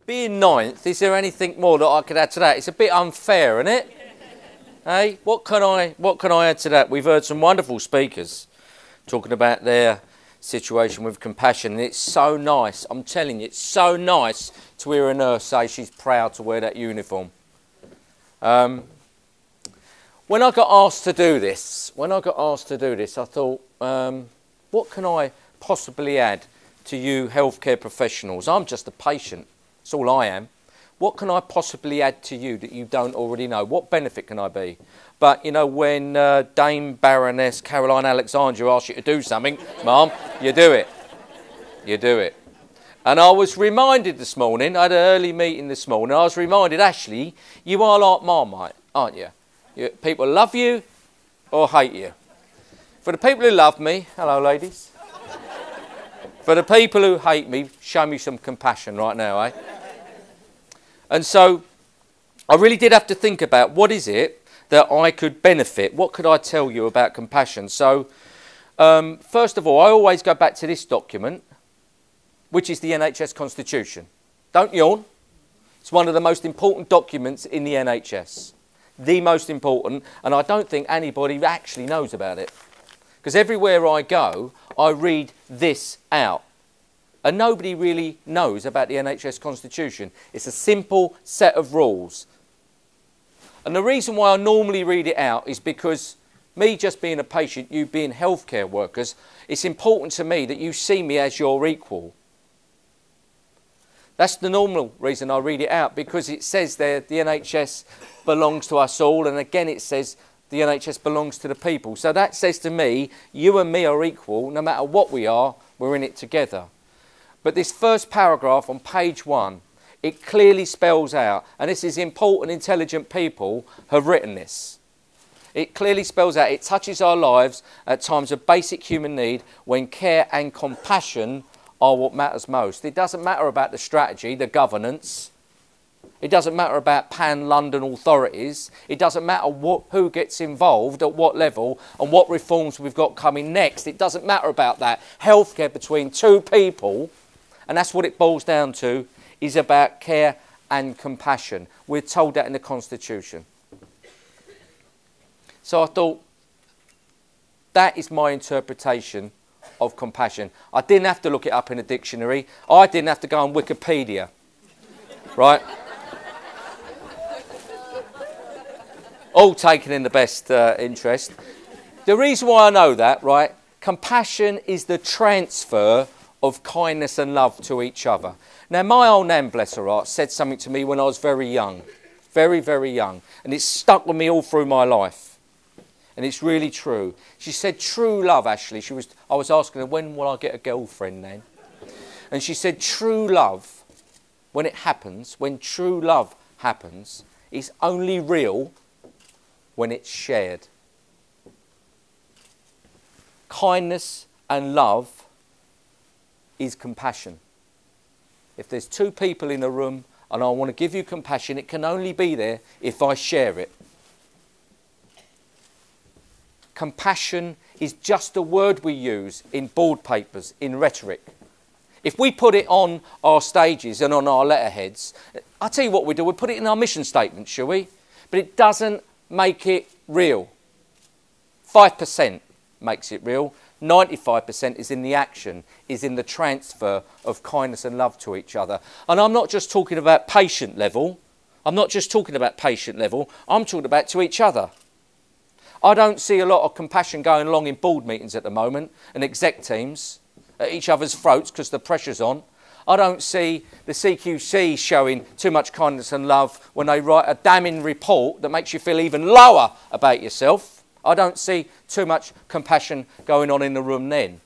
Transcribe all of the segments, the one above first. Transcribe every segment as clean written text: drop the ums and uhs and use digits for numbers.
Being ninth, is there anything more that I could add to that? It's a bit unfair, isn't it? Hey, what can I add to that? We've heard some wonderful speakers talking about their situation with compassion, and it's so nice. I'm telling you, it's so nice to hear a nurse say she's proud to wear that uniform. When I got asked to do this, I thought, what can I possibly add to you healthcare professionals? I'm just a patient. That's all I am. What can I possibly add to you that you don't already know? What benefit can I be? But, you know, when Dame Baroness Caroline Alexandra asks you to do something, Mum, you do it. You do it. And I was reminded this morning, I had an early meeting this morning, I was reminded, Ashley, you are like Marmite, aren't you? People love you or hate you. For the people who love me, hello ladies. For the people who hate me, show me some compassion right now, eh? And so I really did have to think about what is it that I could benefit? What could I tell you about compassion? So first of all, I always go back to this document, which is the NHS Constitution. Don't yawn. It's one of the most important documents in the NHS. The most important, and I don't think anybody actually knows about it. Because everywhere I go, I read this out. And nobody really knows about the NHS Constitution. It's a simple set of rules. And the reason why I normally read it out is because me just being a patient, you being healthcare workers, it's important to me that you see me as your equal. That's the normal reason I read it out, because it says there the NHS belongs to us all, and again it says the NHS belongs to the people. So that says to me, you and me are equal, no matter what we are, we're in it together. But this first paragraph on page 1, it clearly spells out, and this is important, intelligent people have written this. It clearly spells out, it touches our lives at times of basic human need when care and compassion are what matters most. It doesn't matter about the strategy, the governance. It doesn't matter about pan-London authorities. It doesn't matter who gets involved at what level and what reforms we've got coming next. It doesn't matter about that. Healthcare between two people, and that's what it boils down to, is about care and compassion. We're told that in the Constitution. So I thought, that is my interpretation of compassion. I didn't have to look it up in a dictionary. I didn't have to go on Wikipedia. Right? All taken in the best interest. The reason why I know that, right, compassion is the transfer of kindness and love to each other. Now, my old nan, bless her heart, said something to me when I was very young. Very, very young. And it's stuck with me all through my life. And it's really true. She said, true love, Ashley. I was asking her, when will I get a girlfriend then? And she said, true love, when it happens, when true love happens, is only real when it's shared. Kindness and love is compassion. If there's two people in a room and I want to give you compassion, it can only be there if I share it. Compassion is just a word we use in board papers, in rhetoric. If we put it on our stages and on our letterheads, I'll tell you what we do, we put it in our mission statement, shall we? But it doesn't make it real. 5% makes it real. 95% is in the action, is in the transfer of kindness and love to each other. And I'm not just talking about patient level. I'm talking about to each other. I don't see a lot of compassion going along in board meetings at the moment and exec teams at each other's throats because the pressure's on. I don't see the CQC showing too much kindness and love when they write a damning report that makes you feel even lower about yourself. I don't see too much compassion going on in the room then.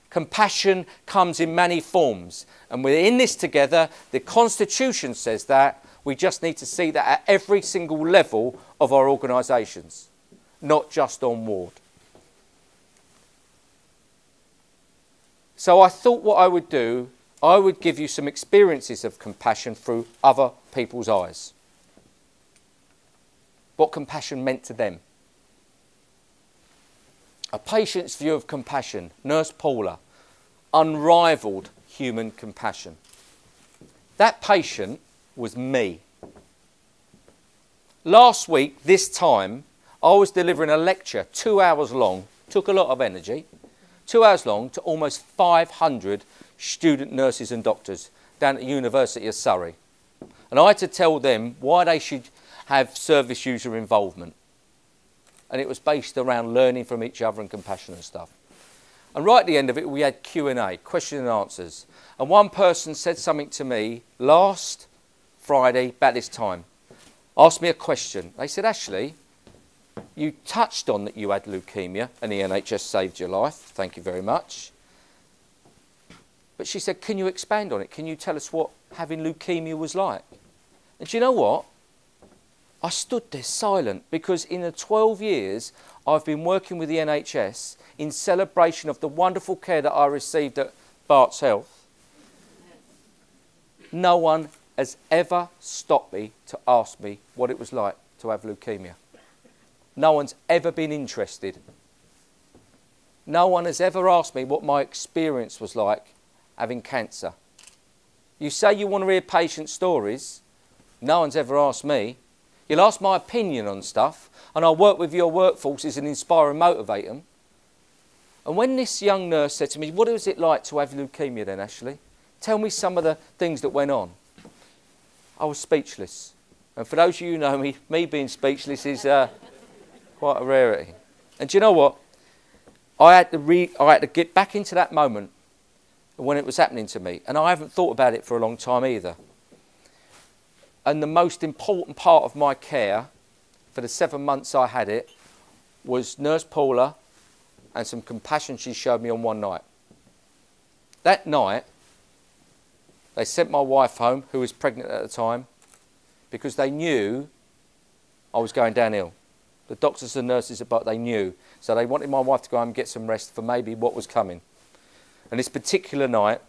Compassion comes in many forms, and we're in this together. The Constitution says that. We just need to see that at every single level of our organisations, not just on ward. So I thought what I would do, I would give you some experiences of compassion through other people's eyes. What compassion meant to them. A patient's view of compassion, Nurse Paula, unrivalled human compassion. That patient was me. Last week, this time, I was delivering a lecture 2 hours long, took a lot of energy, 2 hours long to almost 500 student nurses and doctors down at the University of Surrey. And I had to tell them why they should have service user involvement. And it was based around learning from each other and compassion and stuff. And right at the end of it, we had Q&A, question and answers. And one person said something to me last Friday, about this time, asked me a question. They said, Ashley, you touched on that you had leukemia and the NHS saved your life. Thank you very much. But she said, can you expand on it? Can you tell us what having leukemia was like? And do you know what? I stood there silent because in the 12 years I've been working with the NHS in celebration of the wonderful care that I received at Bart's Health, no one has ever stopped me to ask me what it was like to have leukemia. No one's ever been interested. No one has ever asked me what my experience was like having cancer. You say you want to hear patient stories. No one's ever asked me. You'll ask my opinion on stuff, and I'll work with your workforces and inspire and motivate them. And when this young nurse said to me, what was it like to have leukemia then, Ashley? Tell me some of the things that went on. I was speechless. And for those of you who know me, me being speechless is quite a rarity. And do you know what? I had to get back into that moment when it was happening to me. And I haven't thought about it for a long time either. And the most important part of my care for the 7 months I had it was Nurse Paula and some compassion she showed me on one night. That night, they sent my wife home, who was pregnant at the time, because they knew I was going downhill. The doctors and nurses, but they knew. So they wanted my wife to go home and get some rest for maybe what was coming. And this particular night,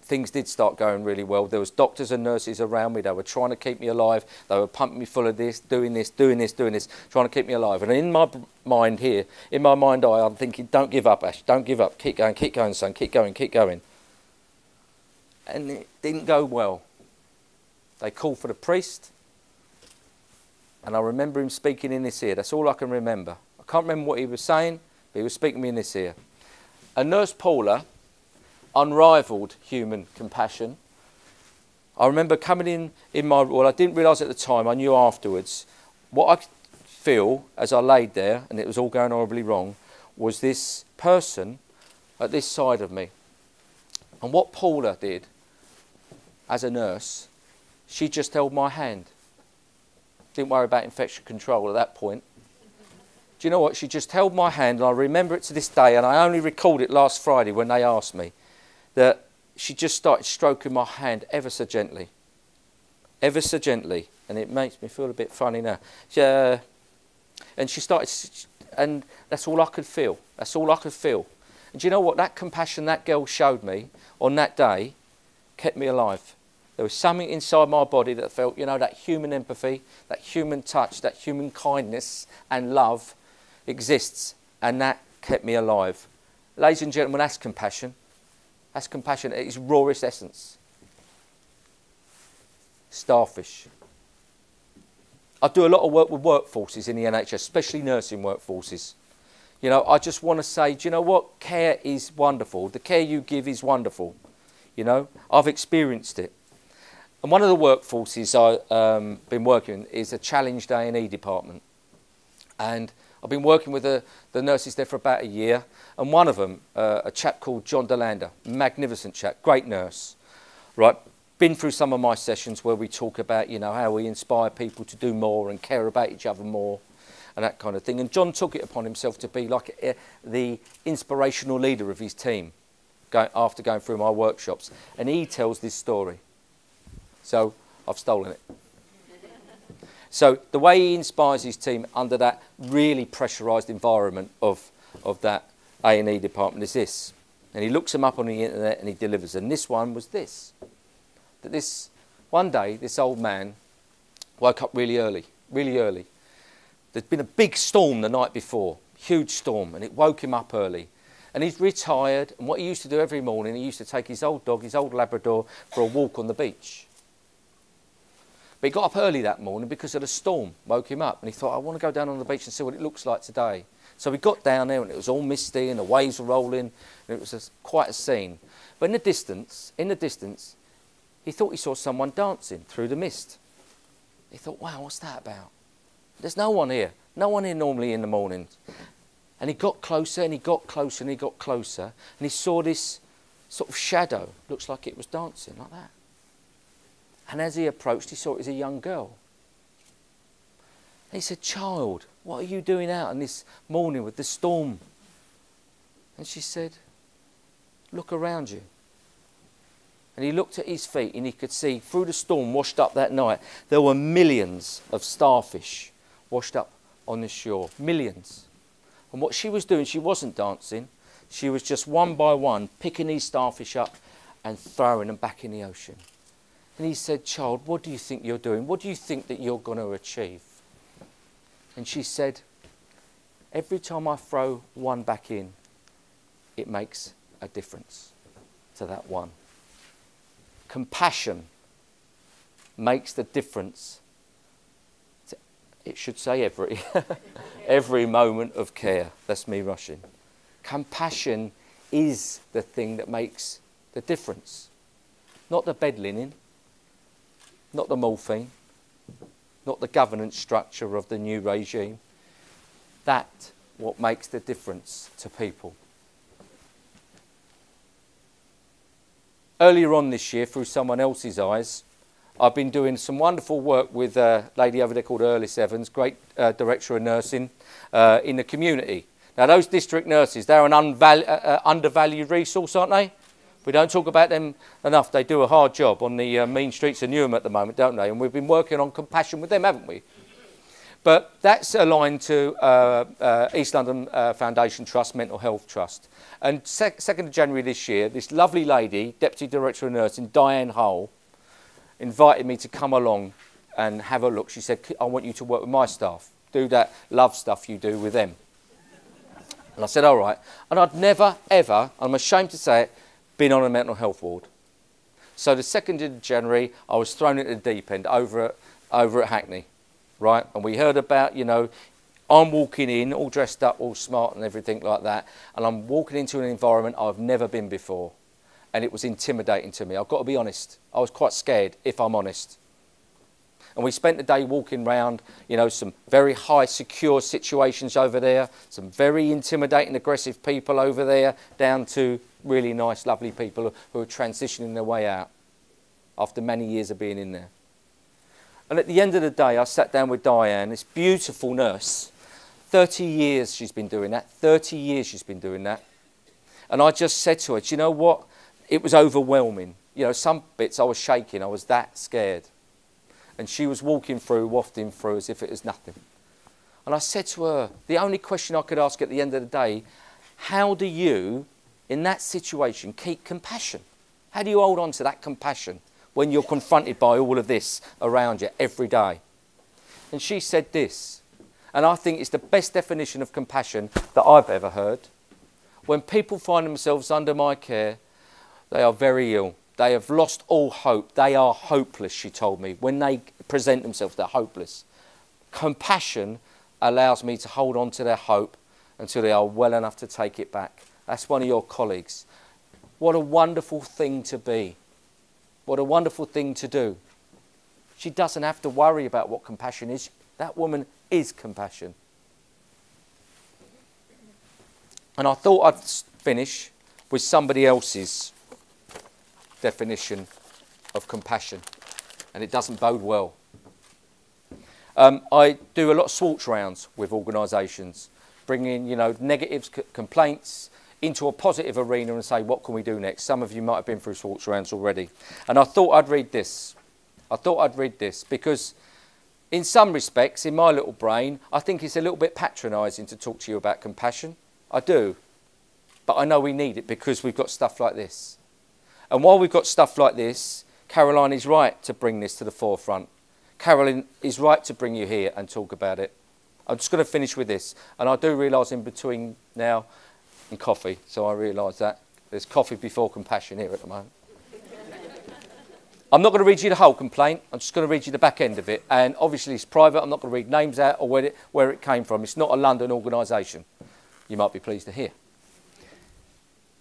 things did start going really well. There was doctors and nurses around me. They were trying to keep me alive. They were pumping me full of this, doing this, doing this, doing this, trying to keep me alive. And in my mind here, in my mind eye, I'm thinking, don't give up, Ash, don't give up. Keep going, son, keep going, keep going. And it didn't go well. They called for the priest. And I remember him speaking in this ear. That's all I can remember. I can't remember what he was saying, but he was speaking to me in this ear. And Nurse Paula, unrivaled human compassion. I remember coming in my, well, I didn't realise at the time, I knew afterwards, what I feel as I laid there, and it was all going horribly wrong, was this person at this side of me. And what Paula did, as a nurse, she just held my hand. Didn't worry about infection control at that point. Do you know what? She just held my hand, and I remember it to this day, and I only recalled it last Friday when they asked me, that she just started stroking my hand ever so gently. Ever so gently. And it makes me feel a bit funny now. And she started, and that's all I could feel. That's all I could feel. And do you know what? That compassion that girl showed me on that day kept me alive. There was something inside my body that felt, you know, that human empathy, that human touch, that human kindness and love exists. And that kept me alive. Ladies and gentlemen, that's compassion. That's compassion at its rawest essence. Starfish. I do a lot of work with workforces in the NHS, especially nursing workforces. You know, I just want to say, do you know what? Care is wonderful. The care you give is wonderful. You know, I've experienced it. And one of the workforces I've been working in is a challenged A&E department. And I've been working with the nurses there for about a year. And one of them, a chap called John Delander, magnificent chap, great nurse, right? Been through some of my sessions where we talk about, you know, how we inspire people to do more and care about each other more and that kind of thing. And John took it upon himself to be like the inspirational leader of his team after going through my workshops. And he tells this story. So I've stolen it. So the way he inspires his team under that really pressurised environment of that A&E department is this. And he looks them up on the internet and he delivers. And this one was this. That this, one day, this old man woke up really early, really early. There'd been a big storm the night before, huge storm, and it woke him up early. And he's retired, and what he used to do every morning, he used to take his old dog, his old Labrador, for a walk on the beach. But he got up early that morning because of the storm, woke him up, and he thought, I want to go down on the beach and see what it looks like today. So he got down there, and it was all misty, and the waves were rolling, and it was quite a scene. But in the distance, he thought he saw someone dancing through the mist. He thought, wow, what's that about? There's no one here normally in the mornings. And he got closer, and he got closer, and he got closer, and he saw this sort of shadow, looks like it was dancing like that. And as he approached, he saw it was a young girl. And he said, child, what are you doing out on this morning with the storm? And she said, look around you. And he looked at his feet, and he could see through the storm washed up that night, there were millions of starfish washed up on the shore. Millions. And what she was doing, she wasn't dancing. She was just one by one picking these starfish up and throwing them back in the ocean. And he said, child, what do you think you're doing? What do you think that you're going to achieve? And she said, every time I throw one back in, it makes a difference to that one. Compassion makes the difference. It should say every moment of care. That's me rushing. Compassion is the thing that makes the difference. Not the bed linen, not the morphine, not the governance structure of the new regime. That's what makes the difference to people. Earlier on this year, through someone else's eyes, I've been doing some wonderful work with a lady over there called Earlis Evans, great director of nursing in the community. Now, those district nurses, they're an undervalued resource, aren't they? We don't talk about them enough. They do a hard job on the mean streets of Newham at the moment, don't they? And we've been working on compassion with them, haven't we? But that's aligned to East London Foundation Trust, Mental Health Trust. And 2nd of January this year, this lovely lady, Deputy Director of Nursing, Diane Hull, invited me to come along and have a look. She said, I want you to work with my staff. Do that love stuff you do with them. And I said, all right. And I'd never, ever, I'm ashamed to say it, been on a mental health ward. So the 2nd of January, I was thrown into the deep end over at Hackney, right? And we heard about, you know, I'm walking in, all dressed up, all smart and everything like that, and I'm walking into an environment I've never been before. And it was intimidating to me. I've got to be honest. I was quite scared, if I'm honest. And we spent the day walking around, you know, some very high secure situations over there, some very intimidating, aggressive people over there, down to really nice, lovely people who are transitioning their way out after many years of being in there. And at the end of the day, I sat down with Diane, this beautiful nurse. 30 years she's been doing that. 30 years she's been doing that. And I just said to her, do you know what? It was overwhelming. You know, some bits I was shaking. I was that scared. And she was walking through, wafting through as if it was nothing. And I said to her, the only question I could ask at the end of the day, how do you, in that situation, keep compassion? How do you hold on to that compassion when you're confronted by all of this around you every day? And she said this, and I think it's the best definition of compassion that I've ever heard. When people find themselves under my care, they are very ill. They have lost all hope. They are hopeless, she told me. When they present themselves, they're hopeless. Compassion allows me to hold on to their hope until they are well enough to take it back. That's one of your colleagues. What a wonderful thing to be. What a wonderful thing to do. She doesn't have to worry about what compassion is. That woman is compassion. And I thought I'd finish with somebody else's definition of compassion, and it doesn't bode well. I do a lot of swartz rounds with organisations, bringing, you know, negatives, complaints into a positive arena and say, what can we do next? Some of you might have been through swartz rounds already. And I thought I'd read this. Because in some respects, in my little brain, I think it's a little bit patronising to talk to you about compassion. I do. But I know we need it because we've got stuff like this. And while we've got stuff like this, Caroline is right to bring this to the forefront. Caroline is right to bring you here and talk about it. I'm just going to finish with this. And I do realise in between now, and coffee, so I realise that. There's coffee before compassion here at the moment. I'm not going to read you the whole complaint. I'm just going to read you the back end of it. And obviously it's private. I'm not going to read names out or where it came from. It's not a London organisation, you might be pleased to hear.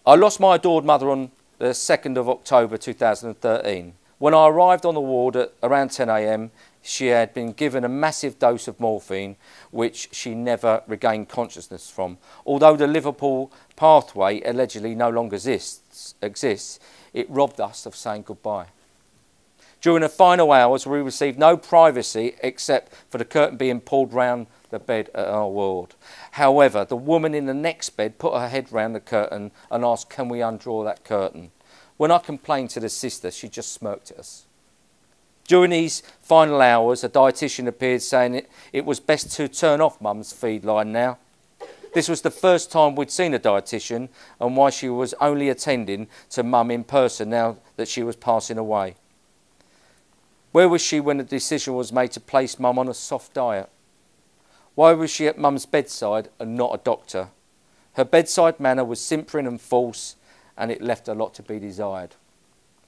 I lost my adored mother on the 2nd of October 2013. When I arrived on the ward at around 10 a.m, she had been given a massive dose of morphine, which she never regained consciousness from. Although the Liverpool pathway allegedly no longer exists, it robbed us of saying goodbye. During the final hours, we received no privacy except for the curtain being pulled round the bed at our ward. However, the woman in the next bed put her head round the curtain and asked, can we undraw that curtain? When I complained to the sister, she just smirked at us. During these final hours, a dietitian appeared saying it was best to turn off Mum's feed line now. This was the first time we'd seen a dietitian and why she was only attending to Mum in person now that she was passing away. Where was she when the decision was made to place Mum on a soft diet? Why was she at Mum's bedside and not a doctor? Her bedside manner was simpering and false, and it left a lot to be desired.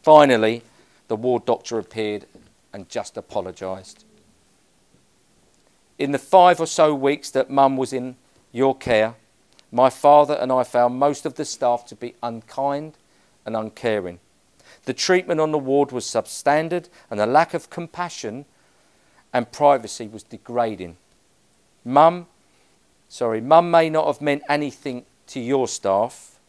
Finally, the ward doctor appeared and just apologised. In the 5 or so weeks that Mum was in your care, my father and I found most of the staff to be unkind and uncaring. The treatment on the ward was substandard and the lack of compassion and privacy was degrading. Mum may not have meant anything to your staff,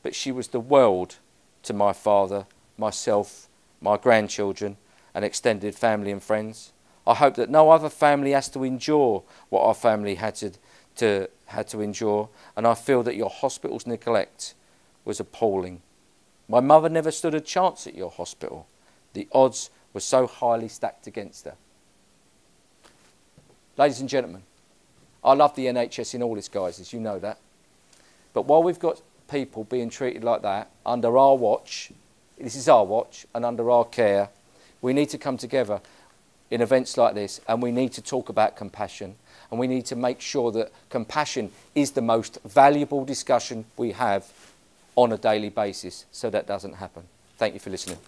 but she was the world to my father, myself, my grandchildren and extended family and friends. I hope that no other family has to endure what our family had to endure, and I feel that your hospital's neglect was appalling. My mother never stood a chance at your hospital. The odds were so highly stacked against her. Ladies and gentlemen, I love the NHS in all its guises, you know that. But while we've got people being treated like that under our watch, this is our watch, and under our care, we need to come together in events like this and we need to talk about compassion and we need to make sure that compassion is the most valuable discussion we have on a daily basis so that doesn't happen. Thank you for listening.